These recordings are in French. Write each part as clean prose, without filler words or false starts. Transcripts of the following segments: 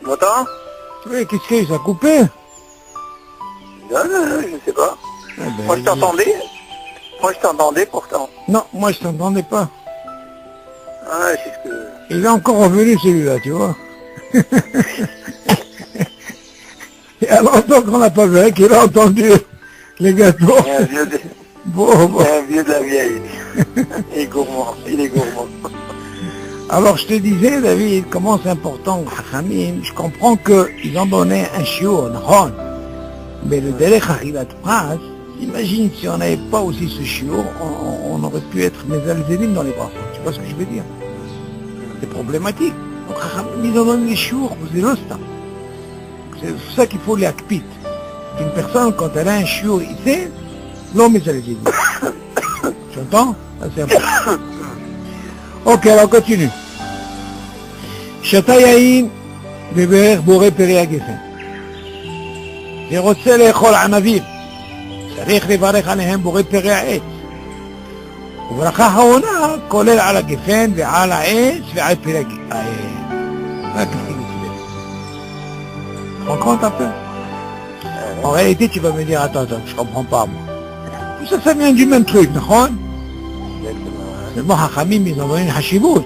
M'entends? Oui, qu'est-ce que ça a coupé? Non, je sais pas. Eh ben, Moi je t'entendais. Moi je t'entendais pourtant. Non, moi je t'entendais pas. Ah, c'est ce que... Il est encore revenu celui-là, tu vois. Il y a longtemps qu'on n'a pas vu, qu'il a entendu les gâteaux. Il y a un vieux de, Bon. il y a un vieux de la vieille. Il est gourmand, il est gourmand. Alors je te disais, David, comment c'est important, Chachamim, je comprends qu'ils ont donné un shiur, נכון? Mais le délai Chachilat Pras, imagine si on n'avait pas aussi ce shiur, on aurait pu être Mezalzelim dans les bras. Tu vois ce que je veux dire? C'est problématique. Donc Chachamim, ils ont donné les shiur, c'est l'osta. C'est pour ça qu'il faut les akpit. Une personne, quand elle a un shiur, il sait, non Mezalzelim. Tu entends? Ça, c'est important. Ok, alors continue. שתה יין בברך בורא פרי הגפן. ורוצה לאכול ענבים, צריך לברך עליהם בורא פרי העץ. וברכה האחרונה כולל על הגפן ועל העץ ועל פרי העץ. Tu te rends compte un peu? En réalité, tu vas me dire, attends, je comprends pas moi. Tout ça, ça vient du même truc, נכון? Seulement, Hachamim, ils ont donné une hashibut.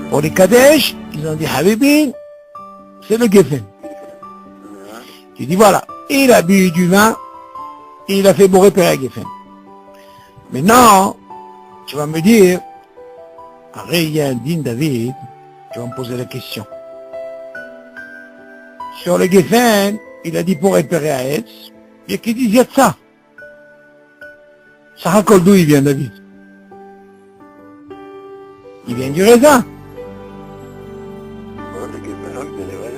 Pour les Kadesh, ils ont dit Habibin, c'est le Geffen. Tu dis voilà, il a bu du vin, et il a fait bourrer Père Geffen. Maintenant, tu vas me dire, après il y a un din David, tu vas me poser la question. Sur le Geffen, il a dit pour Père Aetz, il y a qui disent Yatsa. Ça raconte d'où il vient David? Il vient du raisin.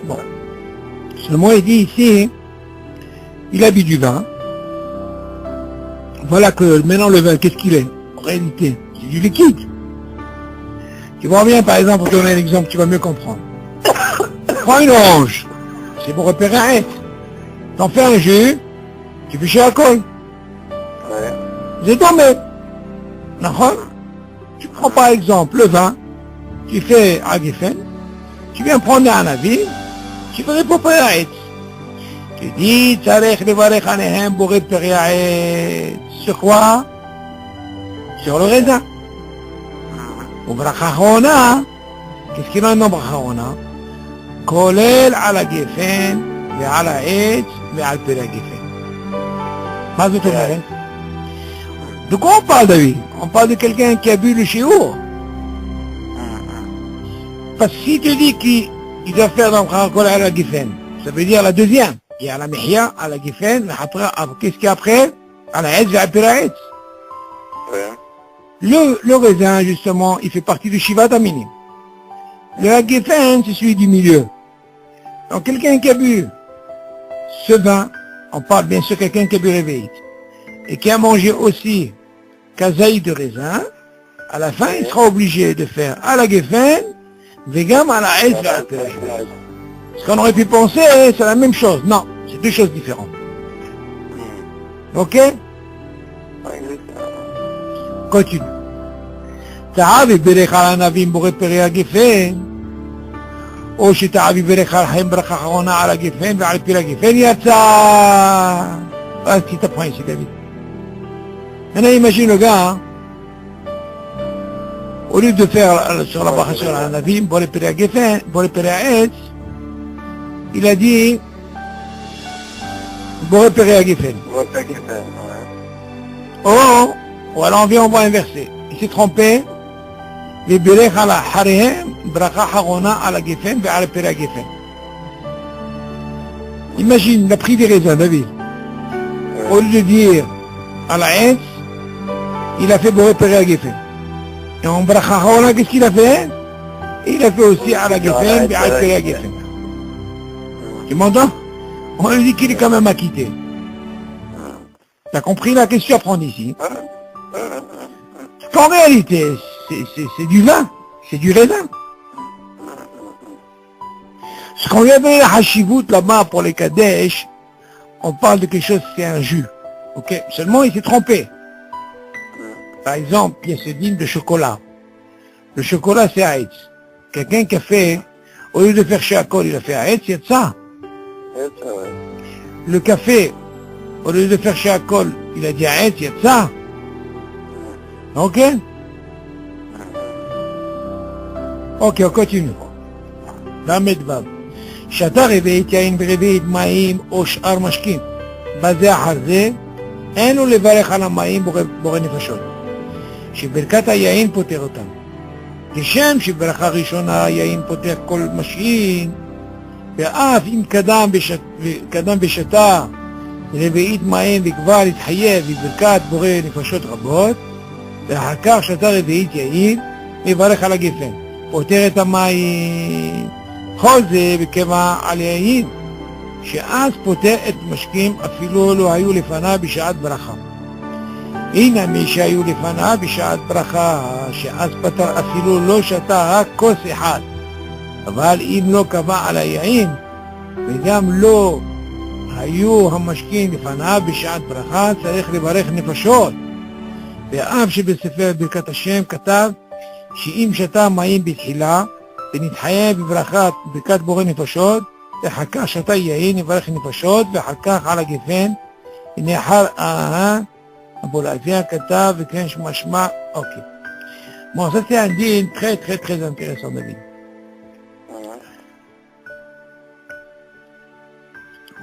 Bon. Seulement il dit ici, il a bu du vin. Voilà que maintenant le vin, qu'est-ce qu'il est? En réalité, c'est du liquide. Tu vois bien, par exemple, pour donner un exemple, tu vas mieux comprendre. Prends une orange, c'est pour repérer un être. T'en fais un jus, tu fais chez alcool. Ouais. C'est tombé. D'accord? Tu prends par exemple le vin, tu fais à Geffen, tu viens prendre un avis, tu fais pour Aetz. Tu dis, Tzarech levarech anehem boret Aetz. Sur quoi? Sur le raisin. Au bracha hona, qu'est-ce qu'il a dans bracha hona? Kolel ala Geffen, ve ala Aetz, ve al Peri Geffen. מה זאת אומרת? De quoi on parle, David? On parle de quelqu'un qui a bu le shiur. Parce que si tu dis qu'il doit faire dans le à la Geffen, ça veut dire la deuxième. Il y a la Mihya, à la Geffen, qu'est-ce qu'il y a après? À la Hetz, à la Peraetz. Le raisin, justement, il fait partie du Shivat Aminim. Le Geffen, c'est celui du milieu. Donc quelqu'un qui a bu ce vin, on parle bien sûr de quelqu'un qui a bu réveillé, et qui a mangé aussi kazaï de raisin, à la fin, il sera obligé de faire à la Geffen, vegam à la Hetz, à la Peraetz. Ce qu'on aurait pu penser, c'est la même chose. Non, c'est deux choses différentes. Ok? Continue. Ta'avi berech al anavim boret peri הגפן, או שתעבי ברך עליהם ברכה אחרונה על הגפן ועל פרי הגפן יצא. אז tu t'apprends ici, David. Maintenant, imagine le gars, au lieu de faire sur la bracha sur l'anavim, boret peri הגפן, boret peri העץ, il a dit boret peri הגפן. Ou alors on va inverser. Il s'est trompé. ובירך על אחריהם ברכה אחרונה על הגפן ועל פרי הגפן. Imagine, il a pris des raisins, David. Au lieu de dire à la Hetz, il a fait bourrer peri הגפן. Et en bracha אחרונה, qu'est-ce qu'il a fait? Il a fait aussi à la Geffen et à la Peri הגפן. Tu m'entends? On lui dit qu'il est quand même acquitté. T'as compris là? Qu'est-ce que tu apprends ici? Qu'en réalité, c'est du vin, c'est du raisin. Ce qu'on lui a donné la hashivut là-bas pour les Kadesh, on parle de quelque chose, c'est un jus. Ok? Seulement il s'est trompé. par exemple, il y a ce dîme de chocolat. Le chocolat, c'est Aïtz. Quelqu'un qui a fait, au lieu de faire Sheakol, il a fait Aïtz, il y a de ça. Le café, au lieu de faire Sheakol, il a dit Aïtz, il y a de ça. Ok? Ok, on continue. למד ו' שאתה רביעית יין ברביעית מים או שאר משקים בזה אחר זה אין לו לברך על המים בורא נפשות שברכת היין פותר אותם כשם שברכה ראשונה היין פותר כל משעין ואף אם קדם ושתה רביעית מים וכבר התחייב בברכת בורא נפשות רבות ואחר כך שתה רביעית יין מברך על הגפן פותר את המים כל זה בקבע על יין שאז פותר את משקים אפילו לא היו לפניו בשעת ברכה. הנה מי שהיו לפניו בשעת ברכה שאז פתר אפילו לא שתה רק כוס אחד אבל אם לא קבע על היין וגם לא היו המשקים לפניו בשעת ברכה צריך לברך נפשות ואף שבספר ברכת השם כתב שאם שתה מים בתחילה ונתחייב בברכת בורא נפשות ואחר כך שתה יין יברך נפשות ואחר כך על הגפן הנה אחר אבולעזיה כתב וכן משמע אוקיי. Bon, ça c'est un dîme très très très intéressant David.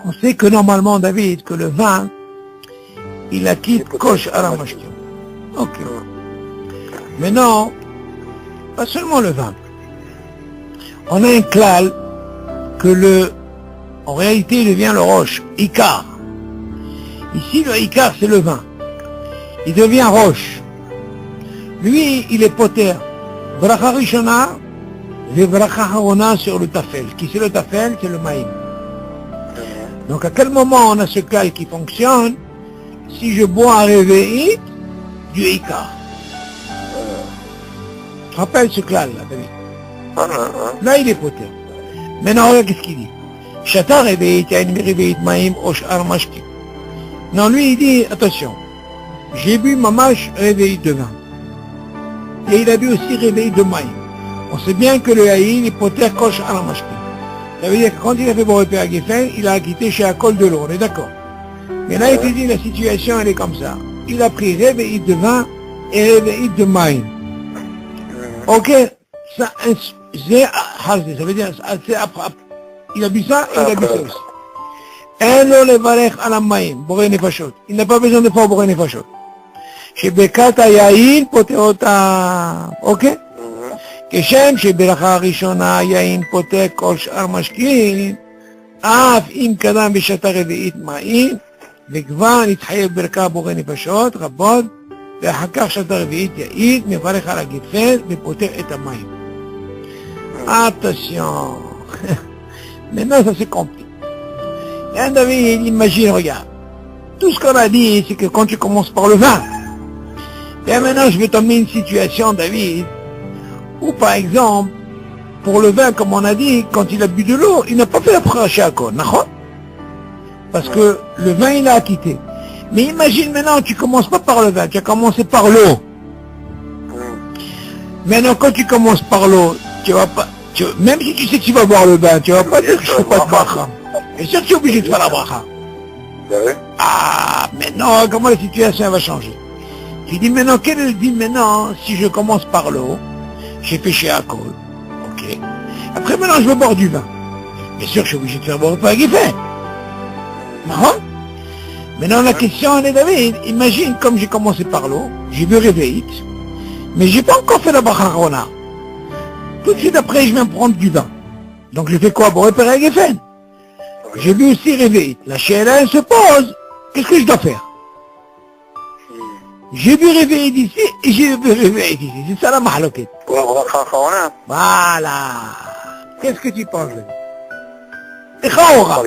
On sait que normalement David, que le vin il acquitte kosh aramashkim. Ok. Maintenant, pas seulement le vin. On a un klal que en réalité, il devient le roche, Ikar. Ici, le Ikar, c'est le vin. Il devient roche. Lui, il est poter. Bracha Rishona, et Bracha Harona sur le tafel. Qui c'est le tafel? C'est le maïm. Donc, à quel moment on a ce klal qui fonctionne? Si je bois un réveil du Ikar. Tu te rappelles ce klal, là, David? Là, il est poter. Maintenant, regarde qu'est-ce qu'il dit. Shata réveillite, yain réveillite maïm, ou sh'ar mashki. Non, lui, il dit, attention, j'ai bu mamash réveillite de vin. Et il a bu aussi réveillite de maïm. On sait bien que le yaïn est poter kol sh'ar mashki. Ça veut dire que quand il a fait bon repère à Geffen, il a acquitté chez Akol de l'eau, on est d'accord. Mais là, il te dit, la situation, elle est comme ça. Il a pris réveillite de vin et réveillite de maïm. Ok, ça, ça veut dire, c'est après. Il a bu ça et il a bu ça aussi. Il n'a pas besoin de faire Boré Nefashot. שברכת היין פותר אותה, אוקיי? כשם שברכה הראשונה היין פותר כל שאר משקים, אף אם קדם בשתה רביעית מים, וכבר נתחייב ברכה בורא נפשות רבות, ואחר כך שתה רביעית יין, מברך על הגפן ופותר את המים. Attention. Maintenant, ça c'est compliqué. Et David, imagine, regarde. Tout ce qu'on a dit, c'est que quand tu commences par le vin, et maintenant je vais t'emmener une situation, David, où par exemple, pour le vin, comme on a dit, quand il a bu de l'eau, il n'a pas fait la pracha à quoi, parce que le vin, il a acquitté. Mais imagine maintenant, tu commences pas par le vin, tu as commencé par l'eau. Maintenant, quand tu commences par l'eau, tu vas pas, même si tu sais que tu vas boire le bain, tu vas pas dire que je ne fais pas de bracha. Et sûr que tu es obligé de faire la bracha. Ah, maintenant, comment la situation va changer? Tu dis maintenant, quel est le dit maintenant, si je commence par l'eau, j'ai fait chez Akol. Ok. Après maintenant, je veux boire du vin. Bien sûr que je suis obligé de faire boire le pain qui fait. Non? Maintenant, la question, elle est David, imagine comme j'ai commencé par l'eau, j'ai bu réveillite, mais j'ai pas encore fait la bracha Rona. Tout de suite après, je viens prendre du vin. Donc je fais quoi? Bon, repérer à Geffen. J'ai vu aussi réveillite. La chienne, elle se pose. Qu'est-ce que je dois faire? J'ai vu réveillite ici et j'ai vu réveillite ici. C'est ça la mahaloquette. Voilà. Qu'est-ce que tu penses? Et Khaora.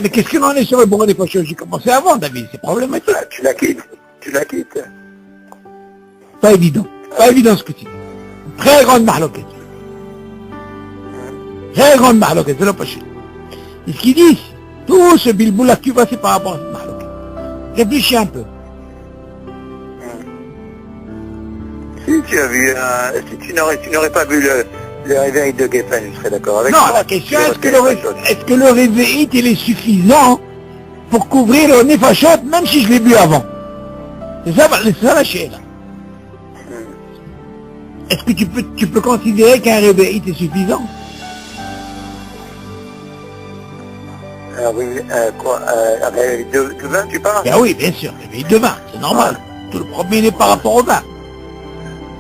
Mais qu'est-ce qu'il en est sur le bourreau des poches? J'ai commencé avant, David. C'est problématique. Tu la quittes. Tu la quittes. Pas évident. Pas évident ce que tu dis. Très grande mahaloquette. Très grande mahaloquette, c'est le poché. Et ce qu'ils disent, tout ce bilboula que tu vois, c'est par rapport à cette mahaloquette. Réfléchis un peu. tu as vu, si tu n'aurais pas vu le réveil de Geffen, je serais d'accord avec Non, toi. la question Je est-ce que, retiens pas chose. est-ce que le réveillite il est suffisant pour couvrir le nefashot même si je l'ai bu avant? C'est ça la chéla. Est-ce que tu peux considérer qu'un réveillite est suffisant? Oui, quoi, réveil de vin, tu parles? Ben oui, bien sûr, réveillite de vin, c'est normal. Tout le problème est par rapport au vin.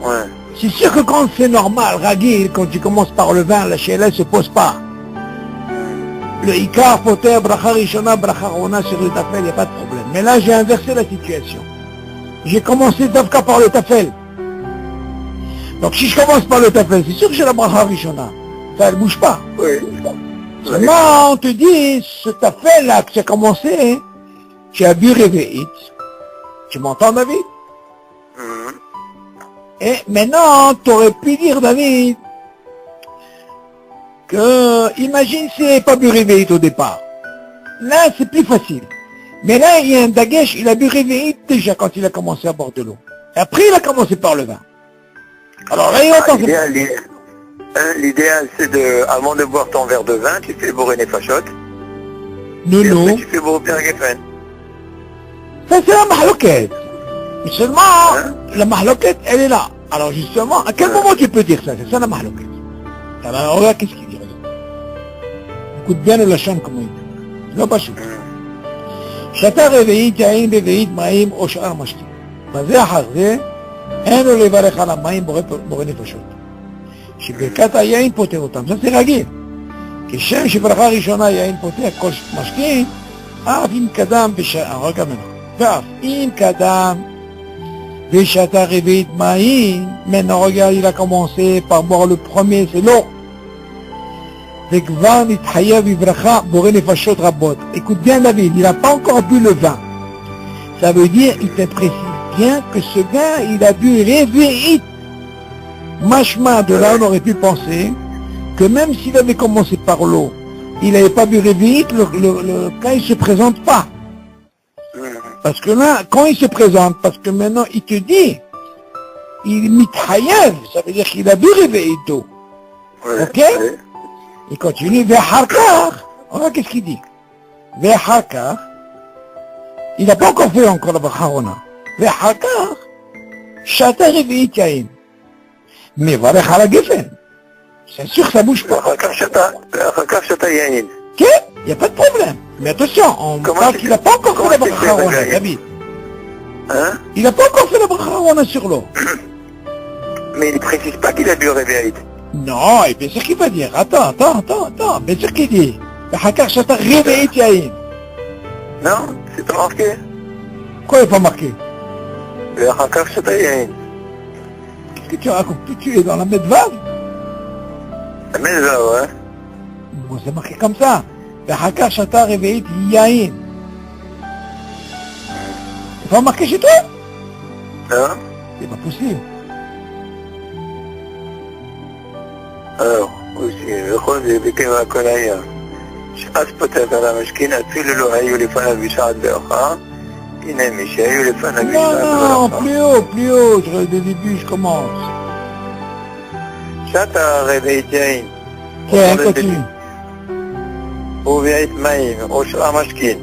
Ouais. C'est sûr que quand c'est normal, Ragil, quand tu commences par le vin, la chéla ne se pose pas. Le Ikar, Poter, Bracha Rishona, Bracha Rona sur le tafel, il n'y a pas de problème. Mais là, j'ai inversé la situation. J'ai commencé d'Avka par le tafel. Donc si je commence par le tafel, c'est sûr que j'ai la Bracha Rishona. Ça ne bouge pas. Oui. Seulement, on te dit, ce tafel là que tu as commencé, tu as bu Réveillite. Tu m'entends, David? Et maintenant, tu aurais pu dire, David, que, imagine s'il n'avait pas bu Réveillite au départ. Là, c'est plus facile. Mais là, il y a un dagesh, il a bu Réveillite déjà quand il a commencé à boire de l'eau. Et après, il a commencé par le vin. Alors là, il entend... L'idéal, c'est de, avant de boire ton verre de vin, tu fais bourrer les fachottes. Non, Et non. après, tu fais bourrer Pierre Geffen. Ça, c'est la mahloquette. Mais seulement, la mahloquette, elle est là. Alors justement, à quel moment tu peux dire ça? C'est ça la mahloquette. Alors, regarde, qu'est-ce qu'il dit, regarde. Écoute bien le lachon, comment il dit. Non, pas sûr. שאתה רביעית יין בביעית מים או שאר משקים. בזה אחר זה, אין לו לברך על המים בורא נפשות. שברכת היין פותר אותם, זה רגיל. כשם שברכה ראשונה יין פותר כל משקים, אף אם קדם רגע ממנו. ואף אם קדם ושתה רביעית מים, maintenant regarde, il a commencé par boire le premier, c'est l'eau. וכבר נתחייב בברכה בורא נפשות רבות. Écoute bien David, il n'a pas encore bu le vin. Ça veut dire, il te précise bien que ce gars, il a bu réveillite. Machma, de là on aurait pu penser que même s'il avait commencé par l'eau, il n'avait pas bu réveillite, le cas il se présente pas. Parce que là, quand il se présente, parce que maintenant il te dit, il mithayev, ça veut dire qu'il a bu réveillite d'eau. Ok? Il continue, Ve'harkar. Regarde qu'est-ce qu'il dit. Ve'harkar. Il n'a pas encore fait encore la Bacharona. Ve'harkar. Shata Revi'it Yain. Mais va à la Geffen. C'est sûr que ça bouge pas. Ve'harkar Shata Yain. Ok? Il n'y a pas de problème. Mais attention, on parle qu'il n'a pas encore fait la Bacharona, David. Hein? Il n'a pas encore fait la Bacharona sur l'eau. Mais il ne précise pas qu'il a bu réveillite. Non, et bien sûr qu'il va dire. Attends. Bien sûr qu'il dit. Ve'harkar Shata Revi'it Yain. Non, c'est pas marqué. Quoi il n'est pas marqué? Ve'harkar Shata Yain. Qu'est-ce que tu racontes? Tu es dans la Medvav? Mais là, ouais. Bon, c'est marqué comme ça. Ve'harkar Shata Revi'it Yain. C'est pas marqué chez toi? Non? C'est pas possible. Alors, aussi, וכל זה בקבע הכל היה. שאז פותח על המשכין, אפילו לא היו לפניו בשעת ברכה, הנה מי שהיו לפניו בשעת Non, ברכה. plus haut, dès le début, je commence. שעת הרביעית יין, Tiens, continue. וביעית מים, או שאר המשכין.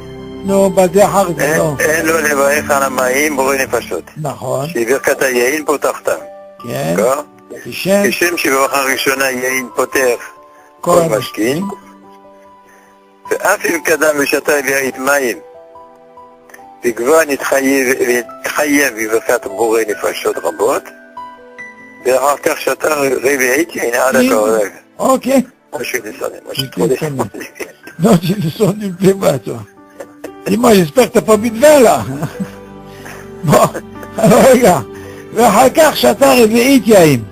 Non, בזה אחר זה, לא. אין לו לברך על המים בורא נפשות. נכון, שברכת היין פותחתם. כן. כשם כשם שברכה ראשונה יין פותח כל משכין, ואף אם קדם ושתה ביעית מים, וכבר נתחייב בברכת בורא נפשות רבות, ואחר כך שתה רביעית יין עד הקרוב. Ok. Moi je suis descendu, moi je suis trop descendu. Non, tu es descendu, me plaît pas, toi. Dis-moi, j'espère que t'as pas bu de vin, là. Bon, alors regarde. ואחר כך שתה רביעית יין.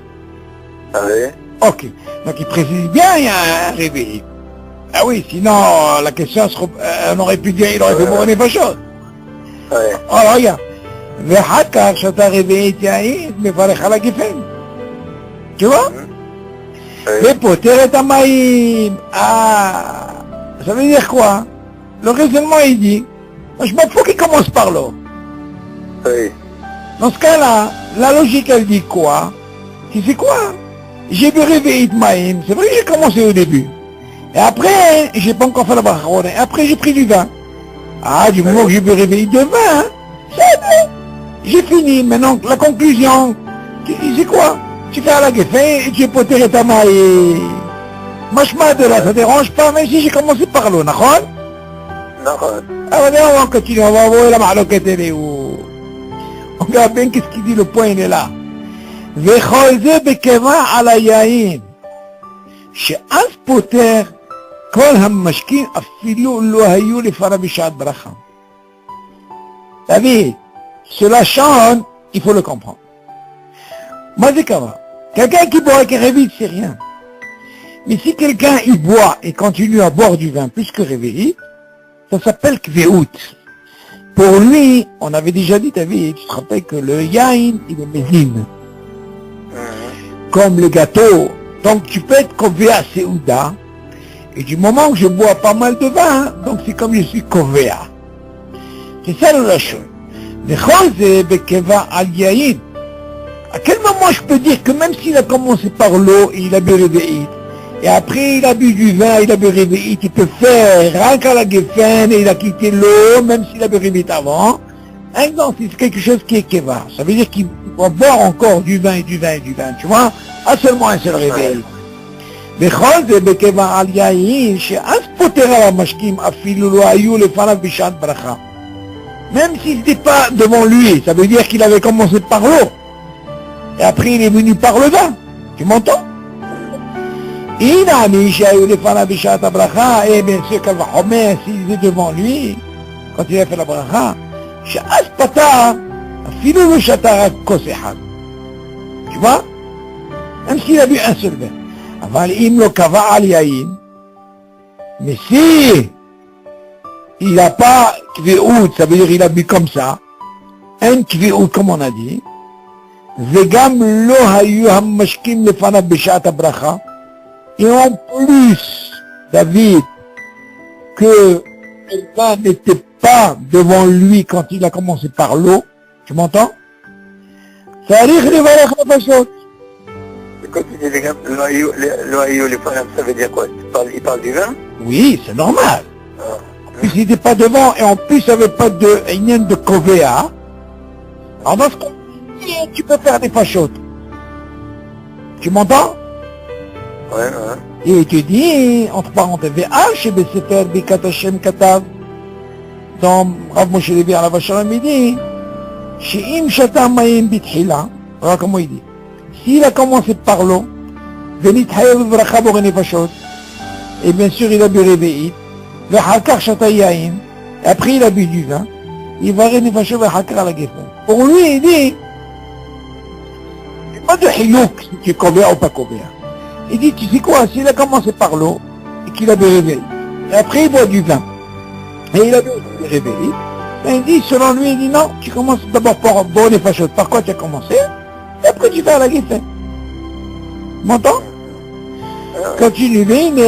Ah oui? Ok. Donc il précise bien, il y a un réveil. Ah oui, sinon la question, on aurait pu dire, il aurait fait bourrer pas chose. Ouais. Alors regarde. ואחר כך שאתה רביעית יין, מברך על הגפן. Tu vois? ופותר את המים. Ça veut dire quoi? Le raisonnement il dit, je m'en fous qu'il commence par l'eau. Oui. Dans ce cas-là, la logique elle dit quoi? Tu sais quoi? J'ai bu Réveillit Maïm, c'est vrai que j'ai commencé au début. Et après, j'ai pas encore fait la bracha. Et après, j'ai pris du vin. Ah, du moment que j'ai bu Réveillit de vin, c'est bon. J'ai fini. Maintenant, la conclusion, tu sais quoi? Tu fais à la gueffin et tu es poté ta maille. Machma de là, ça dérange pas, même si j'ai commencé par l'eau, d'accord? D'accord. Ah, on va continuer, on va voir la mahloquette, elle est où? On regarde bien qu'est-ce qu'il dit, le point, il est là. וכל זה בקבע על היין, שאז פותר כל המשקים אפילו לא היו לפניו בשעת ברכה. David, cela chante, il faut le comprendre. Moi, c'est comment? Quelqu'un qui boit avec un réveil, c'est rien. Mais si quelqu'un il boit et continue à boire du vin plus que réveillé, ça s'appelle kveout. Pour lui, on avait déjà dit, David, tu te rappelles que le yain, il est mésine. Comme le gâteau. Donc tu peux être Kovea Seouda. Et du moment que je bois pas mal de vin, donc c'est comme je suis Kovea. C'est ça la chose. À quel moment je peux dire que même s'il a commencé par l'eau et il a bu Réveillit, et après il a bu du vin, il a bu Réveillit, il peut faire rien qu'à la Geffen et il a quitté l'eau, même s'il a bu Réveillit avant. Non, c'est quelque chose qui est Keva. Ça veut dire qu'il va boire encore du vin et du vin et du vin, tu vois, à seulement un seul réveil. בכל זה בקבע על יין, שאז פותר על המשקים אפילו לא היו לפניו בשעת ברכה. Même s'il n'était pas devant lui, ça veut dire qu'il avait commencé par l'eau. Et après il est venu par le vin. Tu m'entends? הנה שהיו לפניו בשעת הברכה, et bien sûr qu'elle va remettre s'il est devant lui, quand il a fait la bracha, שאז פתר אפילו לא שתה רק כוס אחד. Tu vois? Même s'il a bu un seul verre. אבל אם לא קבע על יין, mais si il n'a pas kveout, ça veut dire il a bu comme ça, un kveout comme on a dit, וגם לא היו המשקים לפניו בשעת הברכה, et en plus, David, que le vin n'était pas devant lui quand il a commencé par l'eau, tu m'entends? צריך לברך נפשות. Quand tu dis les gars, l'oaïo, les femmes, ça veut dire quoi? Il parle du vin? Oui, c'est normal. En plus, il n'était pas devant, et en plus, il n'y avait pas de Inyan de Kovea. Alors, dans ce cas, tu peux faire des fachotes. Tu m'entends? Ouais. Et tu dis, entre parenthèses, VH, et Sefer Bikat Hashem Katav, dans Rav Moshe Levi à la Vachalom, il dit, She'im Shata Mayim Bitchila, voilà comment il dit. S'il a commencé par l'eau, et bien sûr il a bu Réveillit, et après il a bu du vin, il va renifasher à la Geffen. Pour lui il dit, c'est pas de Hiyouk si tu es Kovea ou pas Kovea. Il dit, tu sais quoi, s'il a commencé par l'eau, et qu'il a bu Réveillit, et après il boit du vin, et il a bu Réveillit, il dit, selon lui, il dit non, tu commences d'abord par boire les fachotes. Par quoi tu as commencé? Et après tu fais à la Geffen. M'entends? Continue, il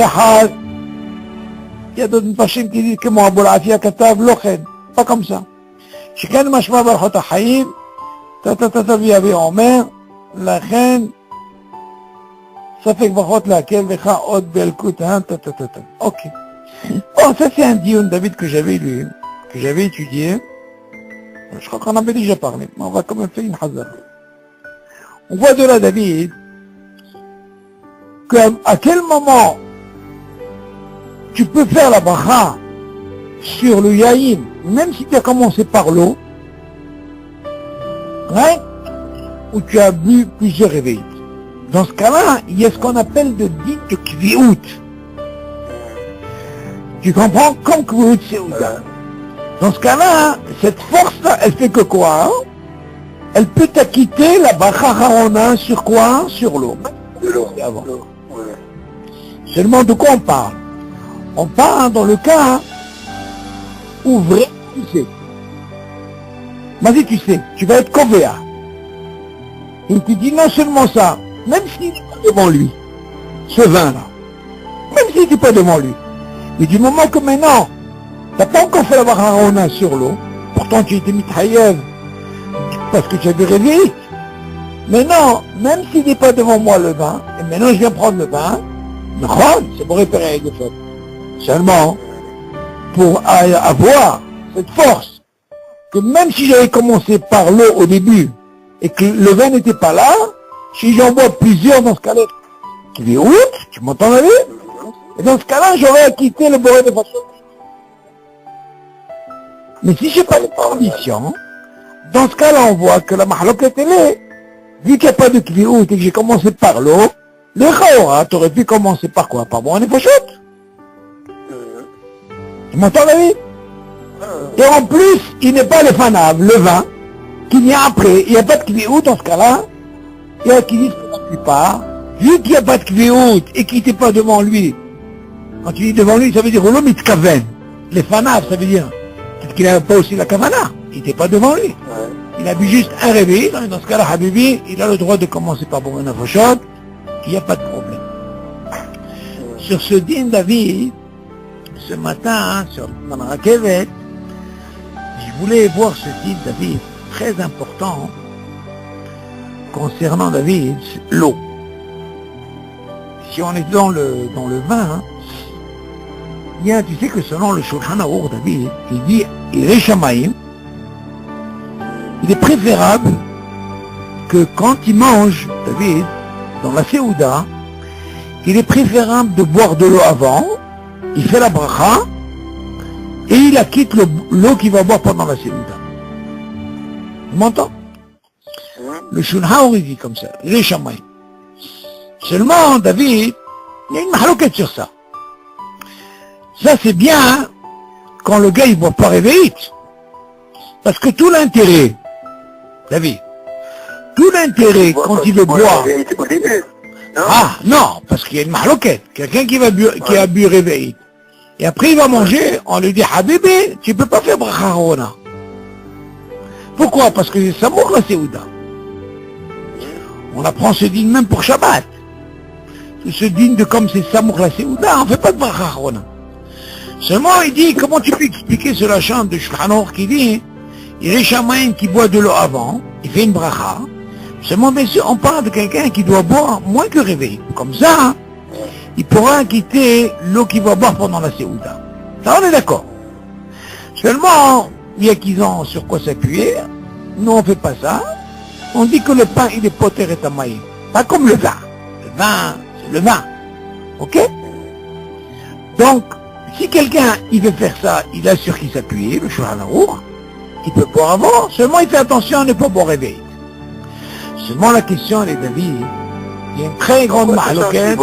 y a d'autres machines qui disent que mon Abou Afia Katav Lochen. Pas comme ça. שכן משמע ברכות החיים, ויביא אומר, לכן ספק ברכות להקל לך עוד באלקוט, Ok. Bon, ça c'est un dion, David, que j'avais lu, que j'avais étudié. Je crois qu'on avait déjà parlé, mais on va quand même faire une hazard. On voit de là, David, à quel moment tu peux faire la bracha sur le yaïn, même si tu as commencé par l'eau, hein, ou tu as bu plusieurs réveils. Dans ce cas-là, il y a ce qu'on appelle de dit de kviout. Tu comprends? Comme kviout, c'est ouda. Dans ce cas-là, cette force-là, elle fait que quoi, hein? Elle peut t'acquitter la bracha harona sur quoi? Sur l'eau. De l'eau. Seulement de quoi on parle? On parle dans le cas où vrai, tu sais. Vas-y, tu sais, tu vas être Kovea. Et tu dis non seulement ça, même s'il n'est pas devant lui, ce vin-là, même s'il n'est pas devant lui, mais du moment que maintenant, tu n'as pas encore fait la Harona sur l'eau, pourtant tu étais mithayev, parce que tu avais réveillé, Maintenant, même s'il n'est pas devant moi le vin, et maintenant je viens prendre le vin, c'est pour réparer avec le fait. Seulement, pour avoir cette force, que même si j'avais commencé par l'eau au début, et que le vin n'était pas là, si j'en bois plusieurs dans ce cas-là, tu dis, oui, tu m'entends la vie? Et dans ce cas-là, j'aurais acquitté le boré de façon. Mais si j'ai pas les conditions, dans ce cas-là, on voit que la mahloket elle est, vu qu'il n'y a pas de kviout et que j'ai commencé par l'eau, le chaora, t'aurais pu commencer par quoi? Par boré de façon. Tu m'entends la vie? Et en plus, il n'est pas le fanav, le vin, qu'il y a après, il n'y a pas de kviout dans ce cas-là, il y a qui disent pour la plupart, vu qu'il n'y a pas de kviout et qu'il n'était pas devant lui, quand tu dis devant lui, ça veut dire l'homme kaven. Les fanav, ça veut dire peut-être qu'il n'avait pas aussi la kavana, il n'était pas devant lui. Il a bu juste un réveil, dans ce cas-là, Habibi, il a le droit de commencer par Boré Nafashot, il n'y a pas de problème. Sur ce din David, ce matin, sur Manarakevet, je voulais voir ce din David, très important, concernant David, l'eau. Si on est dans le vin, il y a, tu sais que selon le Shulchan Aruch, David, il dit, il est Shamaïm, il est préférable que quand il mange, David, dans la Seouda, il est préférable de boire de l'eau avant, il fait la bracha, et il acquitte l'eau qu'il va boire pendant la Seouda. Tu m'entends? Le Shulchan il dit comme ça, il est Shamaïm. Seulement, David, il y a une mahloquette sur ça. Ça, c'est bien, hein, quand le gars, il ne boit pas réveillé. Parce que tout l'intérêt, David, tout l'intérêt quand il veut boire... Non, parce qu'il y a une mahloquette. Quelqu'un qui a bu réveillé. Et après, il va manger, on lui dit, Habibi, tu ne peux pas faire bracha rona. Pourquoi? Parce que c'est Samour la Seouda. On apprend ce din même pour Shabbat. Ce din de comme c'est Samour la Seouda, on ne fait pas de bracha rona. Seulement, il dit, comment tu peux expliquer ce chant de Shulchan Aruch qui dit, il est Shamaïm qui boit de l'eau avant, il fait une bracha. Seulement, bien sûr, on parle de quelqu'un qui doit boire moins que réveil. Comme ça, il pourra acquitter l'eau qu'il va boire pendant la Seouda. Ça, on est d'accord. Seulement, il y a qu'ils ont sur quoi s'appuyer. Nous, on ne fait pas ça. On dit que le pain, il est poter et tamaïm. Pas comme le vin. Le vin, c'est le vin. Ok? Donc, si quelqu'un, il veut faire ça, il a sur qui s'appuyer, le Shulchan Aruch, il peut boire avant, seulement il fait attention à ne pas boire réveil. Seulement la question, les David, il y a une très grande mahloquette.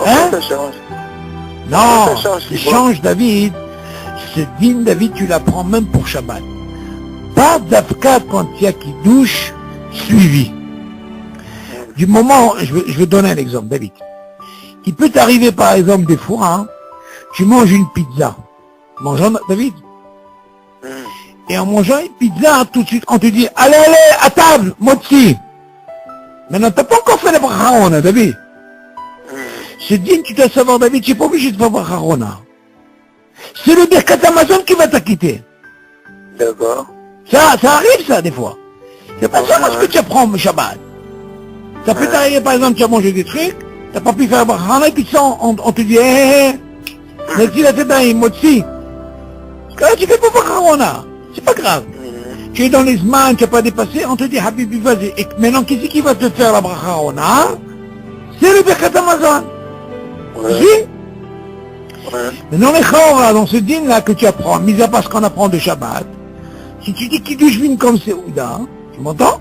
Hein? Non, ça change, David. Ce din, David, tu l'apprends même pour Shabbat. Pas d'afka quand il y a qui douche suivi. Du moment, je vais donner un exemple, David. Il peut t'arriver, par exemple, des fois, hein, tu manges une pizza. Mangeant, David. Et en mangeant une pizza, tout de suite, on te dit, allez, à table, motzi. Maintenant, t'as pas encore fait la bracha, David. Ce din, tu dois savoir, David, tu n'es pas obligé de faire bracha. C'est le Birkat Amazon qui va t'acquitter. D'accord. Ça arrive, ça, des fois. C'est pas ça, ce que tu apprends, le Shabbat. Ça peut t'arriver, par exemple, tu as mangé des trucs, t'as pas pu faire bracha, et puis on te dit, Merci la tête d'un motzi. Parce que là, tu fais pas bracha. C'est pas grave. Tu es dans les semaines, tu n'as pas dépassé, on te dit, Habibi, vas-y. Et maintenant, qui c'est qui va te faire la bracha rona? C'est le Birkat Amazon. Oui. Maintenant, les chora, dans ce din-là que tu apprends, mis à part ce qu'on apprend de Shabbat, si tu dis qu'il douche vine comme Seouda, tu m'entends?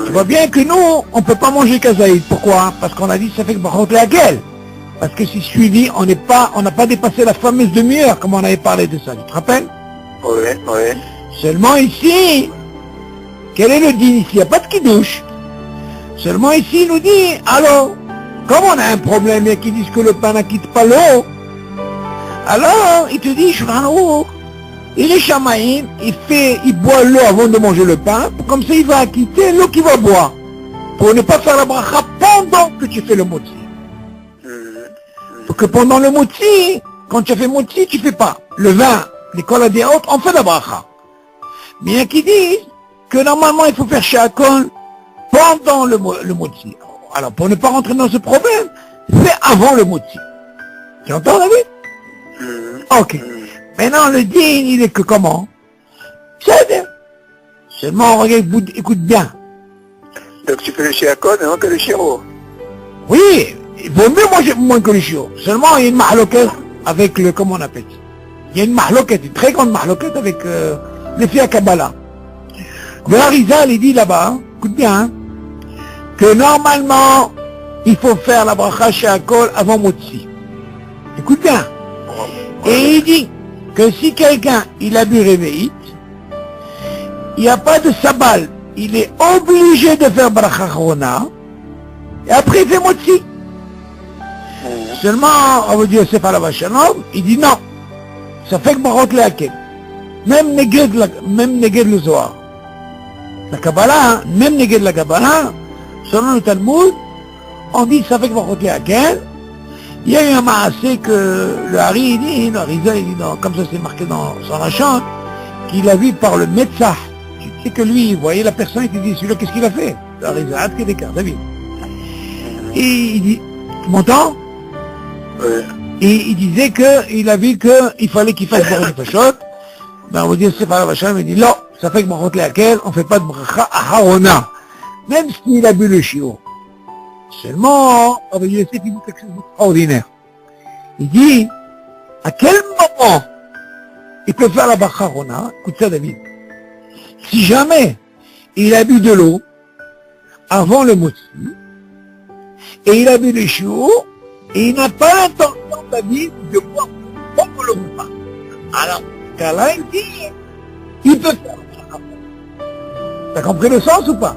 Tu vois bien que nous, on ne peut pas manger kazaïd. Pourquoi? Parce qu'on a dit, ça fait que brachot laquelle? Parce que si suivi, on n'a pas dépassé la fameuse demi-heure, comme on avait parlé de ça. Tu te rappelles? Oui. Seulement ici, quel est le din ici? Il n'y a pas de kidouche. Seulement ici, il nous dit, alors, comme on a un problème et qu'ils disent que le pain n'acquitte pas l'eau, alors, il te dit, Shulchan Aruch, il est Shamaïm, il boit l'eau avant de manger le pain, comme ça il va acquitter l'eau qu'il va boire, pour ne pas faire la bracha pendant que tu fais le motzi. Parce que pendant le motzi, quand tu as fait motzi, tu fais pas. Le vin, l'école a des hautes, on fait la bracha. Mais il y a qui disent que normalement il faut faire shakol pendant le motzi. Alors, pour ne pas rentrer dans ce problème, c'est avant le motzi. Tu entends, David? Ok. Maintenant, le din, il est que comment? C'est bien. Seulement, regarde, écoute bien. Donc tu fais le shiakot, mais non que le shiro. Oui, il vaut mieux manger moins que le chiot. Seulement, il y a une mahloquette avec le, comment on appelle ça? Il y a une mahloquette, une très grande mahloquette avec les filles à Kabbalah. Le Harizal, il dit là-bas, hein, écoute bien, hein, que normalement, il faut faire la bracha shiakol avant motzi. Écoute bien. Et il dit que si quelqu'un, il a bu réveillite, il n'y a pas de sabal. Il est obligé de faire bracha chorona, et après il fait motzi. Seulement, on va dire Yosef Alav Shalom, il dit non. Ça fait que barot le hakel. Même neged le Zohar. La Kabbalah, hein, même neged la Kabbalah, selon le Talmud, on dit ça fait que barot le hakel. Il y a eu un maasé que le Hari, il dit, le Harizal, il dit, comme ça c'est marqué dans son Hachon, qu'il a vu par le Metzah. Tu sais que lui, il voyait la personne, il te dit, celui-là, qu'est-ce qu'il a fait? Le Harizal, qu'est-ce qu'il a fait, David? Et il dit, tu m'entends? Oui. Et il disait qu'il a vu qu'il fallait qu'il fasse Baruch Nefashot. Ben, on va dire, c'est pas la vache, il dit, non, ça fait que Baruch laquelle on fait pas de bracha à Harona. Même s'il a bu le chiot. Seulement, on va dire, c'est quelque chose d'extraordinaire. Il dit, à quel moment il peut faire la bracha Harona? Écoute ça, David. Si jamais il a bu de l'eau avant le motzi, et il a bu le chiot, et il n'a pas l'intention, David, de boire pendant le repas. Alors, là, il dit, il peut faire ça. T'as compris le sens ou pas?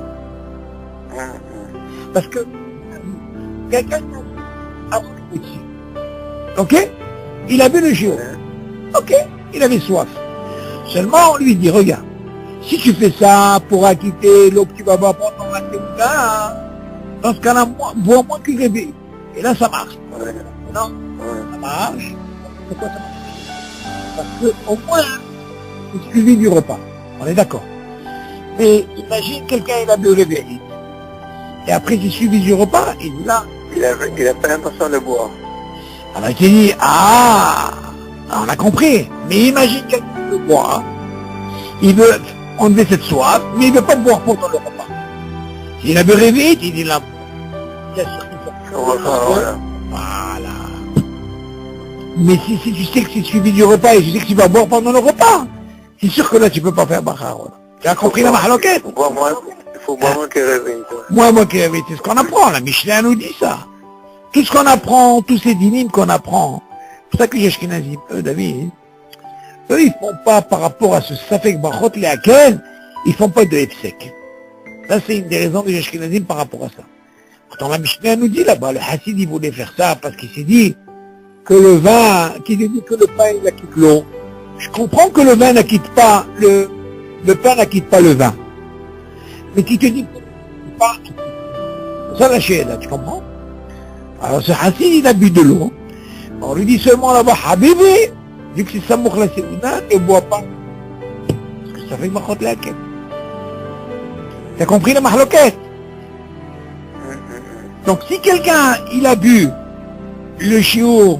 Parce que quelqu'un a bu le motzi. Ok? Il a bu le chiot. Ok? Il avait soif. Seulement, on lui dit, regarde, si tu fais ça pour acquitter l'eau que tu vas boire pendant la séouda, dans ce cas-là, bois moins qu'il réveille. Et là, ça marche. Non, ça marche. Pourquoi ça marche? Parce qu'au moins, c'est suivi du repas. On est d'accord. Mais imagine quelqu'un, il a bu réveillé. Et après, c'est suivi du repas, et là... Il a pas l'intention de boire. Alors, il s'est dit, on a compris. Mais imagine quelqu'un qui veut boire. Il veut enlever cette soif, mais il ne veut pas boire pendant le repas. S'il a bu réveillé, il dit là, bien sûr qu'il faut. Voilà. Mais si tu sais que c'est suivi du repas et tu sais que tu vas boire pendant le repas, c'est sûr que là tu peux pas faire bracha. Tu as compris la mahloquette? Il faut boire moins que réveillé. Moi qui réveille, c'est ce qu'on apprend. La Mishnah nous dit ça. Tout ce qu'on apprend, tous ces dynimes qu'on apprend. C'est pour ça que les Ashkenazim, eux, David, eux, ils font pas par rapport à ce safek brachot lehakel, ils font pas de hefsek. Ça, c'est une des raisons des Ashkenazim par rapport à ça. Pourtant, la Mishnah nous dit là-bas, le Hassid, il voulait faire ça parce qu'il s'est dit que le vin, qu'il dit que le pain, il acquitte l'eau. Je comprends que le vin n'acquitte pas, le pain n'acquitte pas le vin. Mais qui te dit pas, ça la là, tu comprends? Alors ce Hassid, il a bu de l'eau. On lui dit seulement là-bas, Habibi, vu que c'est Samouk la Séouna, ne bois pas. Parce que ça fait Machot la quête. T'as compris la mahloquette? Donc si quelqu'un, il a bu le chiour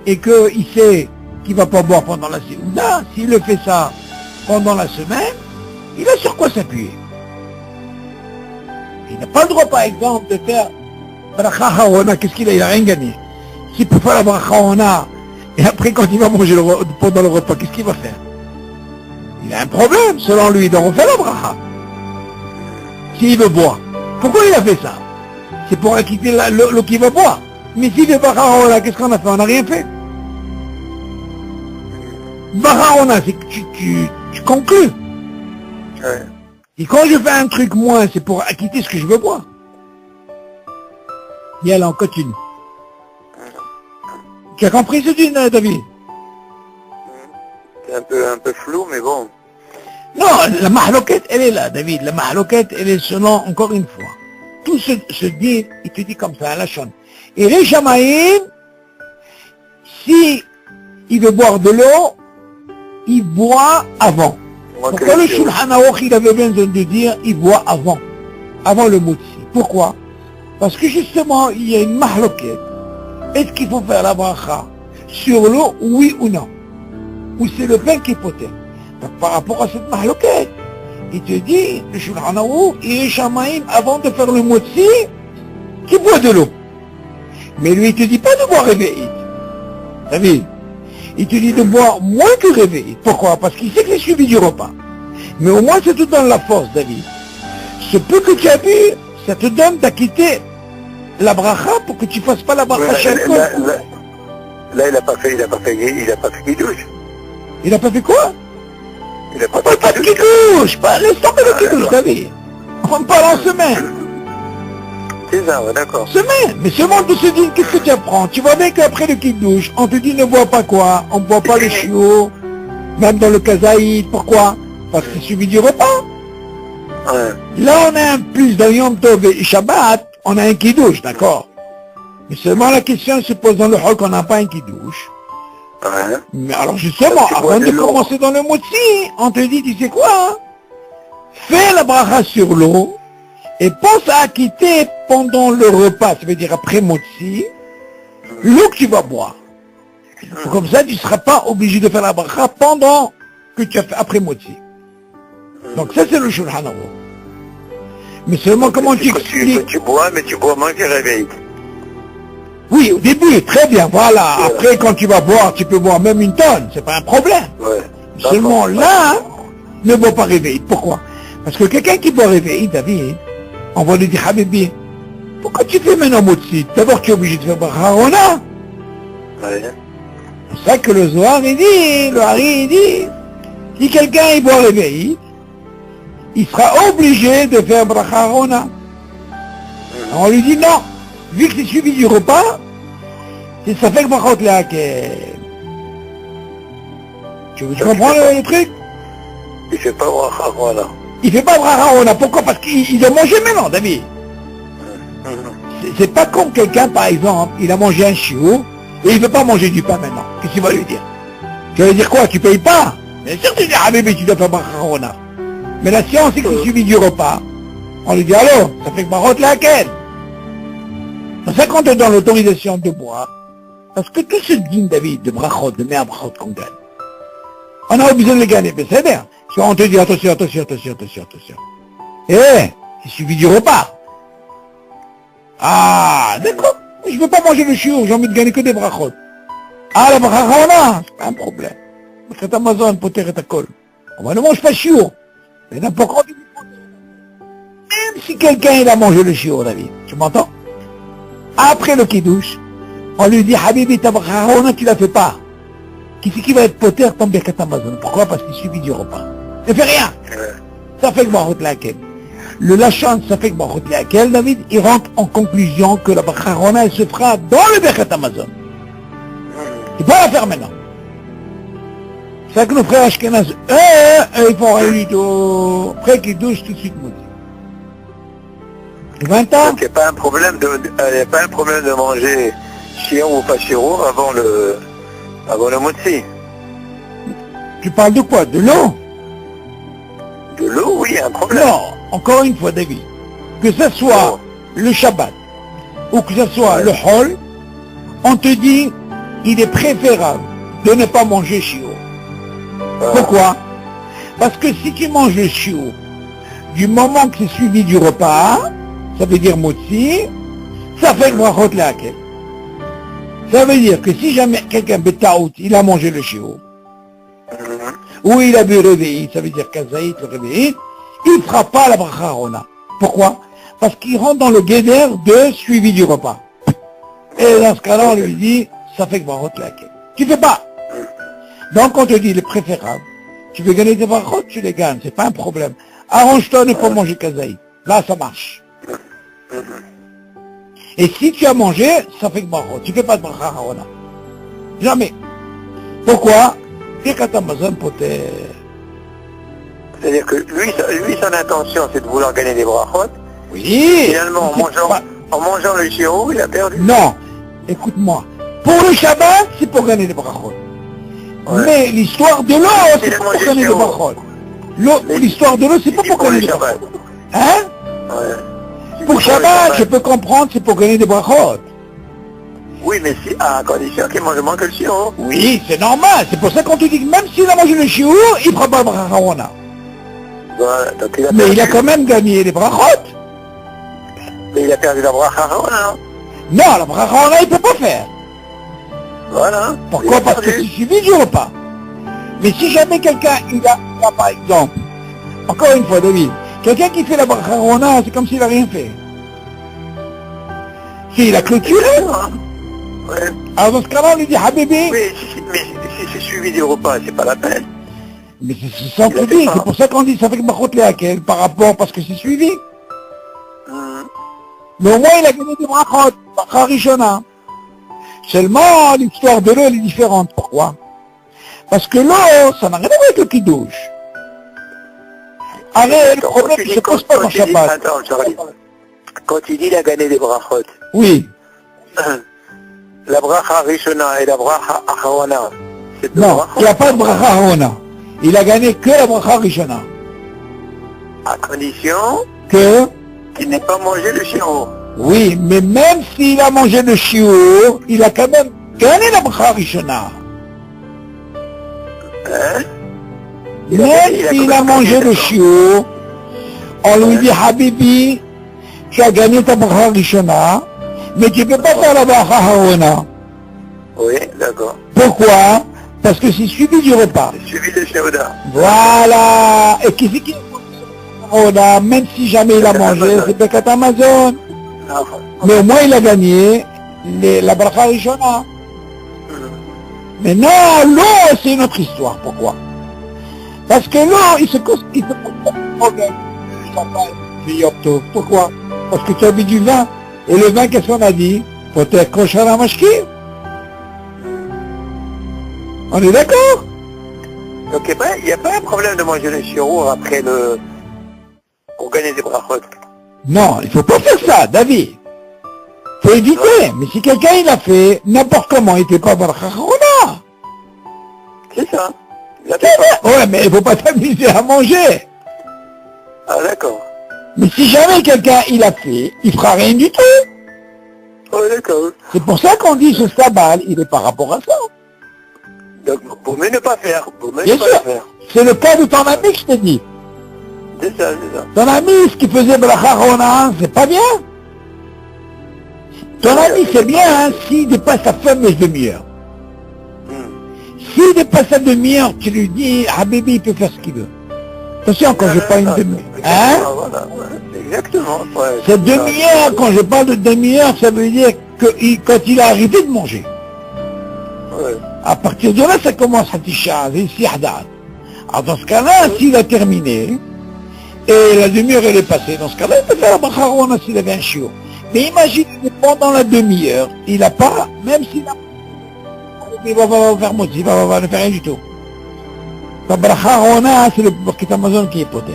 et qu'il sait qu'il va pas boire pendant la séouda, s'il le fait ça pendant la semaine, il a sur quoi s'appuyer. Il n'a pas le droit, par exemple, de faire bracha haona. Qu'est-ce qu'il a? Il a rien gagné. S'il peut faire la bracha haona, et après quand il va manger pendant le repas, qu'est-ce qu'il va faire? Il a un problème, selon lui, donc on fait la bracha. S'il veut boire. Pourquoi il a fait ça? C'est pour acquitter l'eau qu'il va boire. Mais s'il veut bracha haona, qu'est-ce qu'on a fait? On n'a rien fait. Bracha haona, c'est que tu conclus. Ouais. Et quand je fais un truc moins, c'est pour acquitter ce que je veux boire. Et alors, on continue. Tu as compris ce dîner, David? C'est un peu flou, mais bon. Non, la mahloquette, elle est là, David. La mahloquette, elle est selon, encore une fois. Tout ce dîner, il te dit comme ça, à la chaîne. Et les Shamaïm, si il veut boire de l'eau, il boit avant. Pourquoi le Shulchan Aruch, il avait besoin de dire, il boit avant? avant le motzi. Pourquoi? Parce que justement, il y a une mahloquette. Est-ce qu'il faut faire la bracha sur l'eau, oui ou non? Ou c'est le pain qui est poté? Donc par rapport à cette mahloquette, il te dit, le Shulchan Aruch, il est shamaïm avant de faire le motzi, qui boit de l'eau. Mais lui, il te dit pas de boire réveillé. T'as vu? Il te dit de boire moins que réveillé. Pourquoi? Parce qu'il sait que c'est suivi du repas. Mais au moins, ça te donne la force, David. Ce peu que tu as bu, ça te donne d'acquitter la bracha pour que tu fasses pas la bracha chez le Là, il a pas fait Kiddush. Il a pas fait quoi? Il a pas On parle pas de Kiddush, pas laisse tomber le Kiddush, David. On parle en semaine. C'est ça, ouais, d'accord. Semaine. Mais seulement de se dire, qu'est-ce que tu apprends? Tu vois bien qu'après le Kiddush, on te dit ne bois pas quoi? On ne boit pas le chiot, même dans le kazaïd. Pourquoi? Parce que c'est suivi du repas. Ouais. Là, on a un plus d'un Yom Tov et Shabbat, on a un Kiddush, d'accord? Mais seulement la question se pose dans le hall qu'on n'a pas un Kiddush. Ouais. Mais alors justement, Tu avant bois de de l'eau. commencer dans le motzi, on te dit, tu sais quoi? Fais la bracha sur l'eau et pense à acquitter pendant le repas, ça veut dire après motzi, l'eau que tu vas boire. Comme ça, tu ne seras pas obligé de faire la bracha pendant que tu as fait après motzi. Donc ça, c'est le Shulchan Aruch. Mais seulement comment tu expliques? Tu bois, mais tu bois moins que réveillé. Oui, au début, très bien, voilà. Après, quand tu vas boire, tu peux boire même une tonne, c'est pas un problème. Ouais. Seulement là, ne bois pas réveillé. Pourquoi? Parce que quelqu'un qui boit réveillé, David, on va lui dire, Habibi, pourquoi tu fais maintenant motzi? D'abord, tu es obligé de faire bracha Harona. Ouais. C'est ça que le Zohar, il dit, le Hari, il dit, si quelqu'un il boit réveillé, il sera obligé de faire bracha Harona. On lui dit non, vu que c'est suivi du repas, c'est ça fait que brachot laquelle. Tu comprends le truc? Il fait pas bracha, voilà. Il fait pas bracha Harona. Pourquoi? Parce qu'il a mangé maintenant, David. C'est pas comme quelqu'un, par exemple, il a mangé un chiot et il ne veut pas manger du pain maintenant. Qu'est-ce qu'il va lui dire? Tu vas lui dire quoi? Tu payes pas? Bien sûr, tu dis, ah bébé, tu dois faire bracha Harona. Mais la science, c'est que c'est suivi du repas. On lui dit, alors, ça fait que brachot laquelle? C'est ça qu'on te donne l'autorisation de boire. Parce que tout ce dîme, David, de brachot, de mère brachot qu'on gagne, on a besoin de les gagner, mais c'est bien. Si on te dit attention, attention, attention, attention, attention. Eh, c'est suivi du repas. Ah, d'accord. Je ne veux pas manger le chiot, j'ai envie de gagner que des brachot. Ah, la brachot, c'est pas un problème. C'est Amazon, poter et takol. On ne mange pas chiot. Mais n'importe quoi. Même si quelqu'un il a mangé le chiot, David, tu m'entends? Après le kiddush, on lui dit, Habibi, ta bracha, tu la fais pas. Qui c'est qui va être poter ton birkat Amazon? Pourquoi? Parce qu'il suffit du repas. Ne fait rien. Ça fait que brachot laquelle. Le lachon, ça fait que brachot laquelle, David, il rentre en conclusion que la bracha elle se fera dans le birkat Amazon. Tu peux la faire maintenant. C'est ça que nos frères Ashkenaz, ils font rien du tout. Après qu'ils douchent tout de suite, maudit. 20 ans? Donc il n'y a pas un problème de manger chiron ou pas chiron avant le motzi. Tu parles de quoi? De l'eau? De l'eau, oui, il y a un problème. Non, encore une fois, David. Que ce soit le Shabbat ou que ce soit le Hol, on te dit il est préférable de ne pas manger chiot. Pourquoi? Parce que si tu manges le chiot, du moment que c'est suivi du repas, ça veut dire motzi, ça fait brachot laquelle. Ça veut dire que si jamais quelqu'un betaout, il a mangé le chiot, ou il a bu réveillé, ça veut dire kazaït, le réveillé, il ne fera pas la bracha Harona. Pourquoi? Parce qu'il rentre dans le guéder de suivi du repas. Et dans ce cas-là, on lui dit, ça fait brachot laquelle. Tu ne fais pas. Donc on te dit, il est préférable. Tu veux gagner des brachot, tu les gagnes, c'est pas un problème. Arrange-toi de ne pas manger kazaït. Là, ça marche. Et si tu as mangé, ça fait que brachot. Tu ne fais pas de bracha Harona. Jamais. Pourquoi? Birkat Amazon poter. C'est-à-dire que lui, son intention, c'est de vouloir gagner des brachot. Oui. Finalement, en mangeant le chiron, il a perdu. Non. Écoute-moi. Pour le Shabbat, c'est pour gagner des brachot. Ouais. Mais l'histoire de l'eau, c'est Il a pas pour mangé gagner des chiron. brachot. L'histoire de l'eau, c'est pas pour pour gagner le des brachot. Shabbat. Hein? Ouais. Pour Shabbat, je peux comprendre, c'est pour gagner des brachot. Oui, mais si, à condition qu'il mange moins que le chiro. Oui, c'est normal. C'est pour ça qu'on te dit que même s'il a mangé le shiur, il ne prend pas le bracha Harona. Voilà, donc il a Mais perdu, il a quand même gagné les brachot. mais il a perdu la bracha Harona. Non, la bracha Harona, il ne peut pas faire. Voilà. Pourquoi? Il a Parce que perdu. c'est suivi du repas. Mais si jamais quelqu'un, il a par exemple, encore une fois, David, quelqu'un qui fait la bracha Harona, c'est comme s'il n'a rien fait. S'il a clôturé, Ouais. alors dans ce cas-là, on lui dit, Habibi, Oui, mais si c'est suivi du repas, c'est pas la peine. mais c'est sans Il a fait suivi, pas. c'est pour ça qu'on dit, ça fait que Brachot Léakel, par rapport, parce que c'est suivi. Hum. Mais au moins, il a gagné des brachot, bracha Rishona. Seulement, l'histoire de l'eau, elle est différente. Pourquoi? Parce que l'eau, ça n'a rien à voir avec le kidouche. Allez, le problème, il ne se pose pas dans Shabbat. Attends, Charlie. Quand il dit il a gagné des brachot, Oui. la bracha Rishona et la bracha Acharona, c'est deux Non, brachot. il n'y a pas de bracha Harona. Il a gagné que la bracha Rishona. À condition Que, qu'il n'ait pas mangé le chiro. oui, mais même s'il a mangé le shiur, il a quand même gagné la bracha Rishona. Hein? Même s'il a mangé le shiur, on lui dit, Habibi, tu as gagné ta bracha Rishona, mais tu ne peux pas faire la bracha Harona. Oui, d'accord. Pourquoi? Parce que c'est suivi du repas. Suivi de Sheuda. Voilà. Et qui c'est qui Harona, même si jamais il a mangé, c'est Bekat Amazon. Mais au moins il a gagné la bracha Rishona. Mais non, l'eau, c'est une autre histoire. Pourquoi? Parce que l'eau, il se pose pas de problème. Pourquoi? Parce que tu as bu du vin. Et le vin, qu'est-ce qu'on a dit? Faut être kosher à mashki. On est d'accord? Donc il n'y a pas un problème de manger le chiro après le... pour gagner des brachot. Non, il faut pas faire ça, David. Faut éviter. Mais si quelqu'un il a fait n'importe comment, il n'était pas bracha Harona. C'est ça. Il a fait pas. Ouais, mais il faut pas s'amuser à manger. Ah d'accord. Mais si jamais quelqu'un il a fait, il fera rien du tout. Oh d'accord. C'est pour ça qu'on dit ce sabbat, il est par rapport à ça. Donc pour mieux ne pas faire. Pour mieux Bien ne pas sûr. le faire. C'est le cas de ton ami que je t'ai dit. C'est ça, c'est ça. Ton ami, ce qui faisait bracha Harona, c'est pas bien. Ton ami, c'est bien, hein, s'il dépasse sa fameuse demi-heure. S'il dépasse sa demi-heure, tu lui dis, Habibi, il peut faire ce qu'il veut. Attention, quand je parle une demi-heure. Hein? Voilà, ouais. Exactement. Ouais, Cette demi-heure, quand je parle de demi-heure, ça veut dire que quand il a arrêté de manger. Ouais. À partir de là, ça commence à tisha, ici, Haddad. Alors dans ce cas-là, s'il a terminé, et la demi-heure elle est passée, dans ce cas-là, il peut faire la bracha Harona s'il avait un chiot. Mais imagine, pendant la demi-heure, il n'a pas, même s'il a... Il va faire moti, il va ne faire rien du tout. La bracha Harona, c'est le Birkat Amazon qui est poté.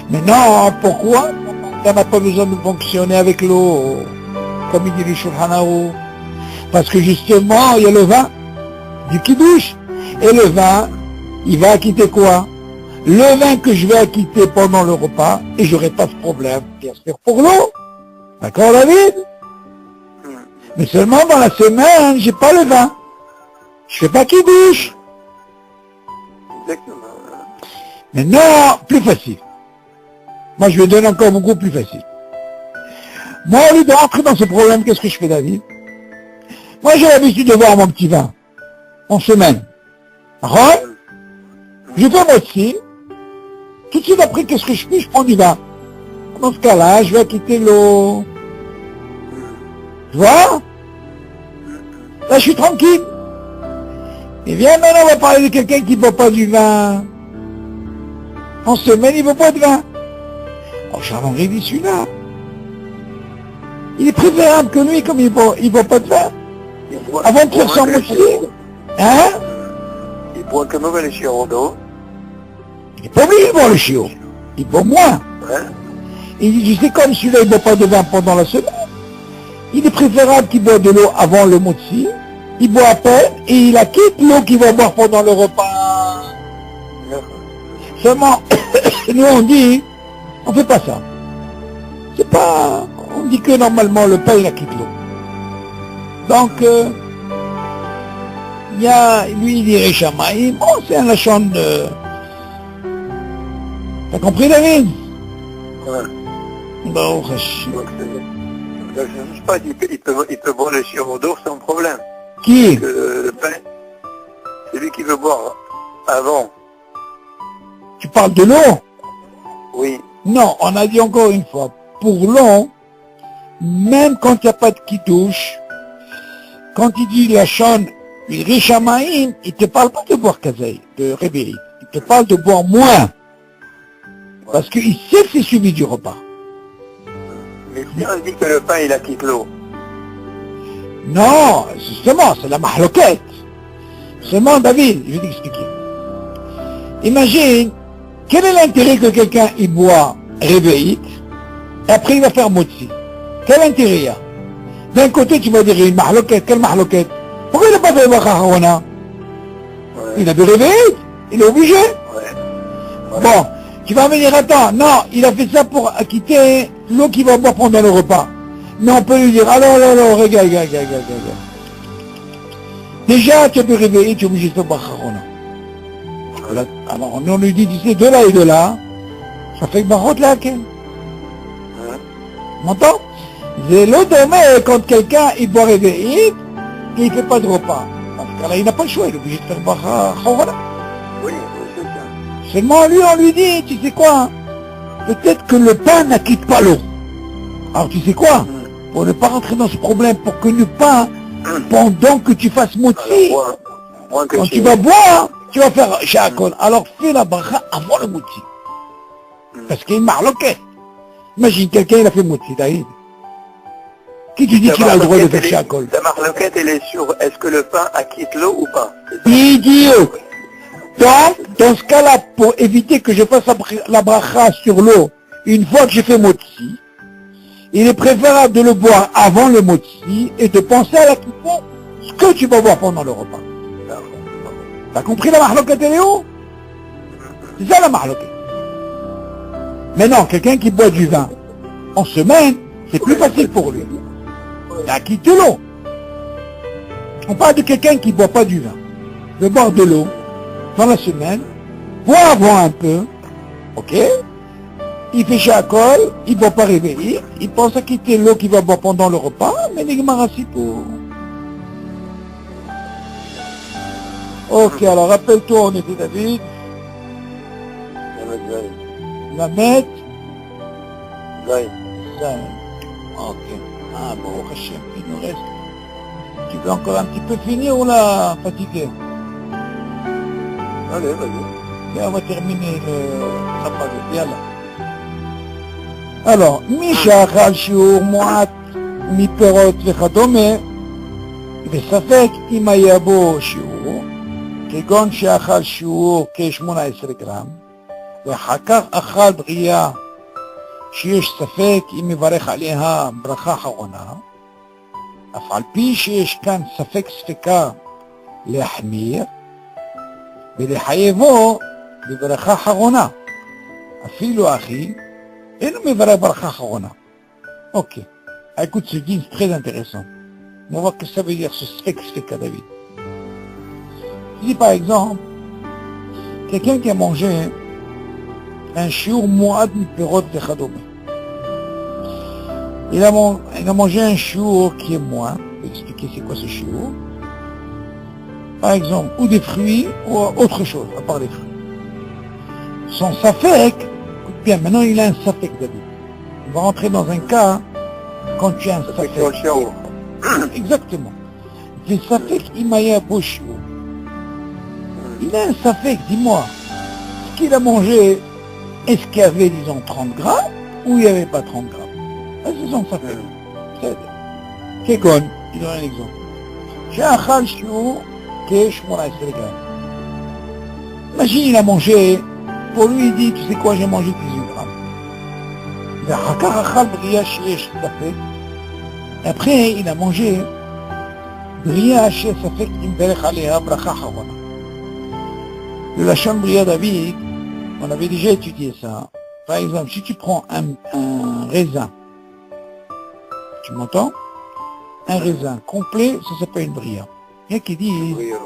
Mais non, pourquoi? On n'a pas besoin de fonctionner avec l'eau, comme il dit le Shulchan Aruch. Parce que justement, il y a le vin du kiddush. Et le vin, il va acquitter quoi? Le vin que je vais acquitter pendant le repas, et j'aurai pas ce problème, bien sûr, pour l'eau. D'accord, David? Mais seulement dans la semaine, j'ai pas le vin. Je fais pas kiddush. Exactement. Maintenant, plus facile. Moi, je vais donner encore beaucoup plus facile. Moi, au lieu de rentrer dans ce problème, qu'est-ce que je fais, David? Moi, j'ai l'habitude de boire mon petit vin en semaine. D'accord? Je fais moti. Tout de suite après, qu'est-ce que je fais? Je prends du vin. Dans ce cas-là, je vais quitter l'eau. Tu vois? Là, je suis tranquille. Et viens maintenant, on va parler de quelqu'un qui ne boit pas du vin. En semaine, il ne boit pas de vin. Oh, Charles dit celui-là. Il est préférable que lui, comme il ne boit pas de vin. Avant de faire son moti. Hein? Il boit que mauvais le chiro d'eau. Il n'est pas obligé de boire le chiot. Il boit moins. Hein? Il dit, tu sais, comme celui-là, il ne boit pas de vin pendant la semaine. Il est préférable qu'il boive de l'eau avant le moti. Il boit à peine et il acquitte l'eau qu'il va boire pendant le repas. Seulement, nous on dit, on ne fait pas ça. C'est pas... On dit que normalement le pain il a quitté l'eau. Donc, il y a, lui il dit Rishamaïm, bon c'est un lachon de... T'as compris David? Ouais. Bon, Hashem. Donc, je ne sais pas, il peut boire le sirop d'eau sans problème. Qui? Le pain, c'est lui qui veut boire avant. Tu parles de l'eau? Oui. Non, on a dit encore une fois, pour l'eau, même quand il n'y a pas de kidouche, quand il dit la chaîne, il Rishamaïm, il te parle pas de boire kazaï, de réveiller. Il te parle de boire moins. Parce qu'il sait que c'est suivi du repas. Mais si on dit que le pain il a quitté l'eau, Non, justement, c'est la mahloquette. Seulement, David, je vais t'expliquer. Imagine, quel est l'intérêt que quelqu'un il boit réveillite, et après il va faire motzi? Quel intérêt il y a? D'un côté, tu vas dire une mahloquette, quelle mahloquette? Pourquoi il n'a pas fait Bacharouna? Il a bu réveillite, il est obligé. ouais. Bon, tu vas me dire, attends, non, il a fait ça pour acquitter l'eau qu'il va boire pendant le repas. Mais on peut lui dire, alors, regarde. Déjà, tu as pu réveiller, tu es obligé de faire Bacharona. Alors, on lui dit, tu sais, de là et de là, ça fait Bachot là, ok? M'entends? C'est l'autre, mais quand quelqu'un, il doit réveiller, et il ne fait pas de repas. Parce que là, il n'a pas le choix, il est obligé de faire Bacharona. Oui, c'est ça. Seulement, lui, on lui dit, tu sais quoi? Peut-être que le pain n'acquitte pas l'eau. Alors, tu sais quoi? Pour ne pas rentrer dans ce problème, pour que ne pas, pendant que tu fasses motzi, quand tu vas boire, tu vas faire shakol. Alors fais la bracha avant le motzi. Parce qu'il y a une marloquette. Imagine, quelqu'un il a fait motzi, David. Qui te dit qu'il a le droit de faire shakol? La marloquette, elle est sur est-ce que le pain acquitte l'eau ou pas? Idiot! Donc, dans ce cas-là, pour éviter que je fasse la bracha sur l'eau, une fois que j'ai fait motzi, il est préférable de le boire avant le motzi et de penser à la quitter ce que tu vas boire pendant le repas. T'as compris la mahloquette Léo? C'est ça la mahloquette. Maintenant, quelqu'un qui boit du vin en semaine, c'est plus facile pour lui. Il a quitté l'eau. On parle de quelqu'un qui ne boit pas du vin. De boire de l'eau dans la semaine, boire avant un peu, ok? Il fait shakol, il ne va pas réveiller, il pense à quitter l'eau qu'il va boire pendant le repas, mais les marassis pour... Ok, alors rappelle-toi, on était David. La mettre. Ok. Ah bon, Hachem, il nous reste. Tu veux encore un petit peu finir ou là, fatigué? Allez, vas-y. Et on va terminer le repas de Yallah. Alors, מי שאכל שיעור מועט מפירות וכדומה, וספק אם היה בו שיעור, כגון שאכל שיעור כ-18 גרם, ואחר כך אכל בריאה שיש ספק אם מברך עליה ברכה אחרונה, אף על פי שיש כאן ספק ספקה להחמיר, ולחייבו בברכה אחרונה, אפילו אחי, et nous me verra barcha charona. Ok. Écoute, ce guide c'est très intéressant. On va voir ce que ça veut dire, ce sfek David. Je dis par exemple, quelqu'un qui a mangé un shiur muad mi perot vechadome. Il a mangé un shiur qui est moins. Je vais expliquer c'est quoi ce shiur. Par exemple, ou des fruits, ou autre chose, à part des fruits. Son safek, bien, maintenant il a un safek, David. On va rentrer dans un cas quand tu as un safek. Exactement. C'est safek imaya boshu. Il a un safek, dis-moi. Ce qu'il a mangé, est-ce qu'il y avait, disons, 30 grammes ou il n'y avait pas 30 grammes? C'est son safek. C'est Kegon, il donne un exemple. J'ai un chal shiur qui est 18 grammes. Imagine, il a mangé. Pour lui, il dit, tu sais quoi, j'ai mangé 18 grammes. Après, il a mangé Bria chez Safek Imberech Alea Bracha Harona. Le Lachon Bria David, on avait déjà étudié ça. Par exemple, si tu prends un raisin Tu m'entends? Un raisin complet, ça s'appelle une bria. Il y a qui disent, Oui, ouais.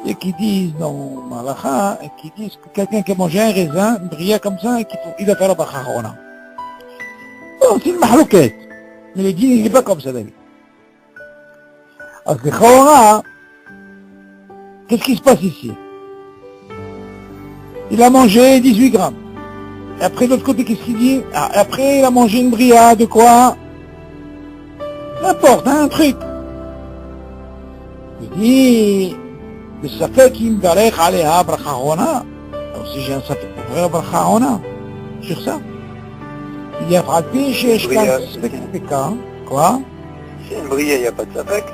il y a qui disent dans Malacha, et qui disent que quelqu'un qui a mangé un raisin, une bria comme ça, et il va faire la bachachona. Bon, c'est une mahlouquette. Mais les dînes, il n'est pas comme ça, David. Parce que Khawara, qu'est-ce qui se passe ici? Il a mangé 18 grammes. Et après, de l'autre côté, qu'est-ce qu'il dit? Après, il a mangé une bria, de quoi? N'importe, hein, un truc. Il dit, le safek im darech aleha brachahona. Alors si j'ai un safek pour faire brachahona, sur ça. Il y a frappé chez Eshkan Speka. Quoi? C'est une bria, il n'y a pas de safek.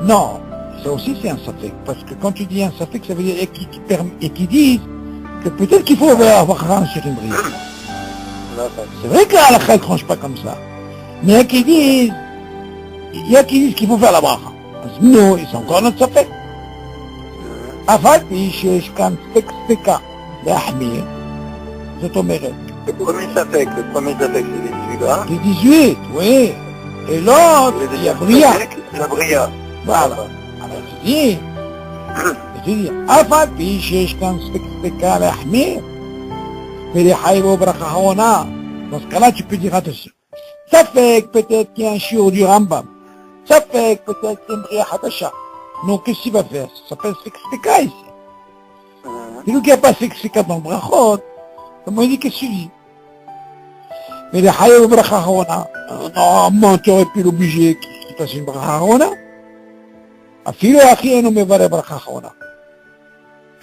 Non, ça aussi c'est un safek. Parce que quand tu dis un safek, ça veut dire et qui disent que peut-être qu'il faut faire brachahona sur une bria. C'est vrai que la halakha ne tranche pas comme ça. Mais il y a qui disent qu'il faut faire la bracha. Non, c'est encore notre safek. Afal שיש כאן ספק להחמיר, זאת אומרת. Le premier safek c'est les 18 grammes. Les 18, oui. Et l'autre, il y a bria. La bria. Voilà. Alors tu dis, afal שיש כאן ספק להחמיר, ולחייבו ברכה אחרונה. Dans ce cas-là, tu peux dire attention. Ça fait que peut-être qu'il y a un shiur du Rambam. Ça fait que peut-être qu'il y a une bria hadasha. Donc, qu'est-ce qu'il va faire? Ça s'appelle Sfeka ici. Et donc, il n'y a pas Sfeka dans le brachot. Comment il dit qu'est-ce que tu dis? Mais les hayou bracha hona. Normalement, tu aurais pu l'obliger qu'il fasse une bracha hona. Afilo achi eno mevare bracha hona.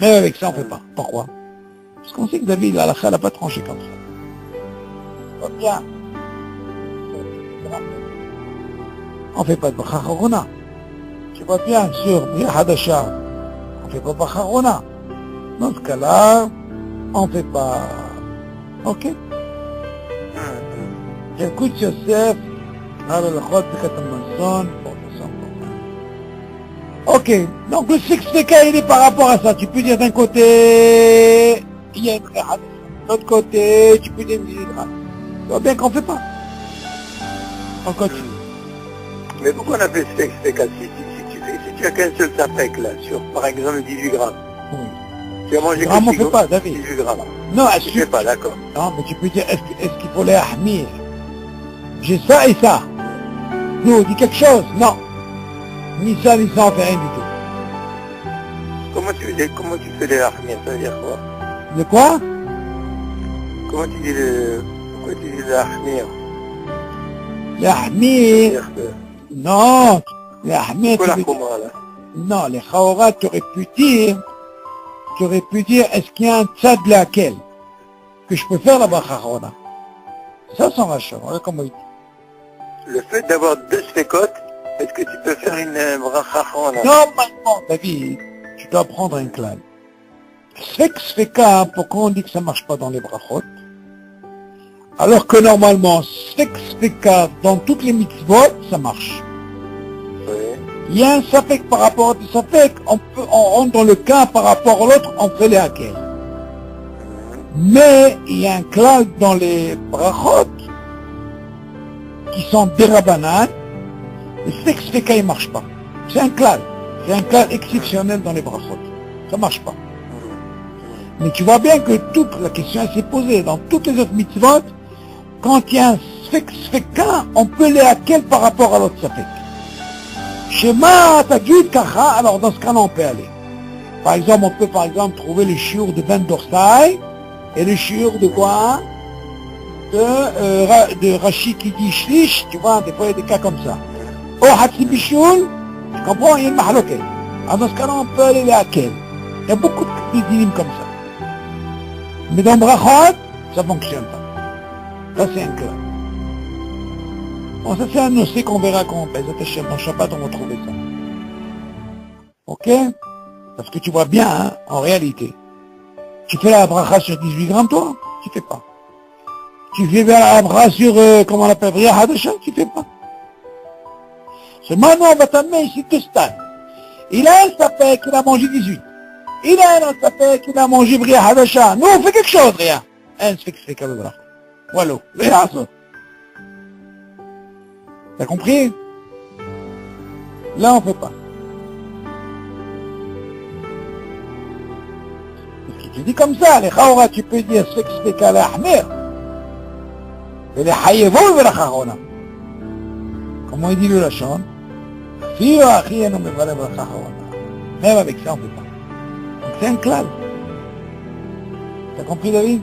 Mais avec ça, on ne fait pas. Pourquoi? Parce qu'on sait que David, la halakha, n'a pas tranché comme ça. Pas bien. On ne fait pas de bracha hona. Tu vois bien, sur Bria Hadasha, on ne fait pas Bacharona. Dans ce cas-là, on ne fait pas. Ok? Écoute Yosef, ok, donc le Sfeka, il est par rapport à ça. Tu peux dire d'un côté, il y a une Bria Hadasha. De l'autre côté, tu peux dire une Zidra. Tu vois bien qu'on ne fait pas. On continue. Mais pourquoi on appelle Sfeka si tu as qu'un seul safek là, sur par exemple 18 grammes. Oui. Tu as mangé Grammes, on ne fait pas, David. 18 grammes. Non, Tu ne fais pas, d'accord. Non, mais tu peux dire, est-ce qu'il faut les ahmir? J'ai ça et ça. Nous, dis quelque chose. Non. Ni ça, on fait rien du tout. Comment tu fais les ahmir? Ça veut dire quoi? De quoi? Pourquoi tu dis les ahmir? Les ahmir. Non. Les ahmir, non, les khawara, tu aurais pu dire, est-ce qu'il y a un tzad laquelle que je peux faire la bachachona? Ça, c'est un rachat. Voilà comment il dit. Le fait d'avoir deux sfekot, est-ce que tu peux faire une brachachona? Normalement, David, tu dois prendre un clan. Sfeka, pourquoi on dit que ça marche pas dans les brachot? Alors que normalement, Sfeka, dans toutes les mitzvot, ça marche. Il y a un safek par rapport à des safek, on rentre dans le cas par rapport à l'autre, on fait les hakel. Mais il y a un klal dans les brachot qui sont des rabanan, le sfeka il marche pas. C'est un klal exceptionnel dans les brachot. Ça marche pas. Mais tu vois bien que toute la question s'est posée dans toutes les autres mitzvot, quand il y a un sfeka, on peut les hakel par rapport à l'autre safek. Shema Tagid Kacha, alors dans ce cas-là, on peut aller. Par exemple, on peut trouver le shiur de Ben Dorsai et le shiur de quoi? De Rashi qui dit Shlish, tu vois, des fois il y a des cas comme ça. Ou Hatsi Bishul, tu comprends, il y a une mahloquet. Alors dans ce cas-là, on peut aller les hakel. Il y a beaucoup de dinim comme ça. Mais dans Brachot, ça ne fonctionne pas. Ça c'est un cas. Bon, ça c'est un dossier qu'on verra quand on pèse. Dans Shabbat, on va trouver ça. Ok? Parce que tu vois bien, hein, en réalité. Tu fais la bracha sur 18 grammes, toi? Tu fais pas. Tu fais la bracha sur, comment on appelle, Bria Hadasha? Tu fais pas. Ce maintenant, on va t'amener ici deux stades. Il a un sapek, il a mangé 18. Il a un autre sapek, il a mangé Bria Hadasha. Nous, on fait quelque chose, rien. Un se fait que c'est comme ça. Voilà. T'as compris? Là, on fait pas. Parce que tu dis comme ça, les Khaoura, tu peux dire Sfek à la Ahmer. Et les Hayevol vers la Khaoura. Comment il dit le Lachon? Fio Achie no me vale vers la Khaoura. Même avec ça, on peut pas. Donc c'est un clal. T'as compris, David?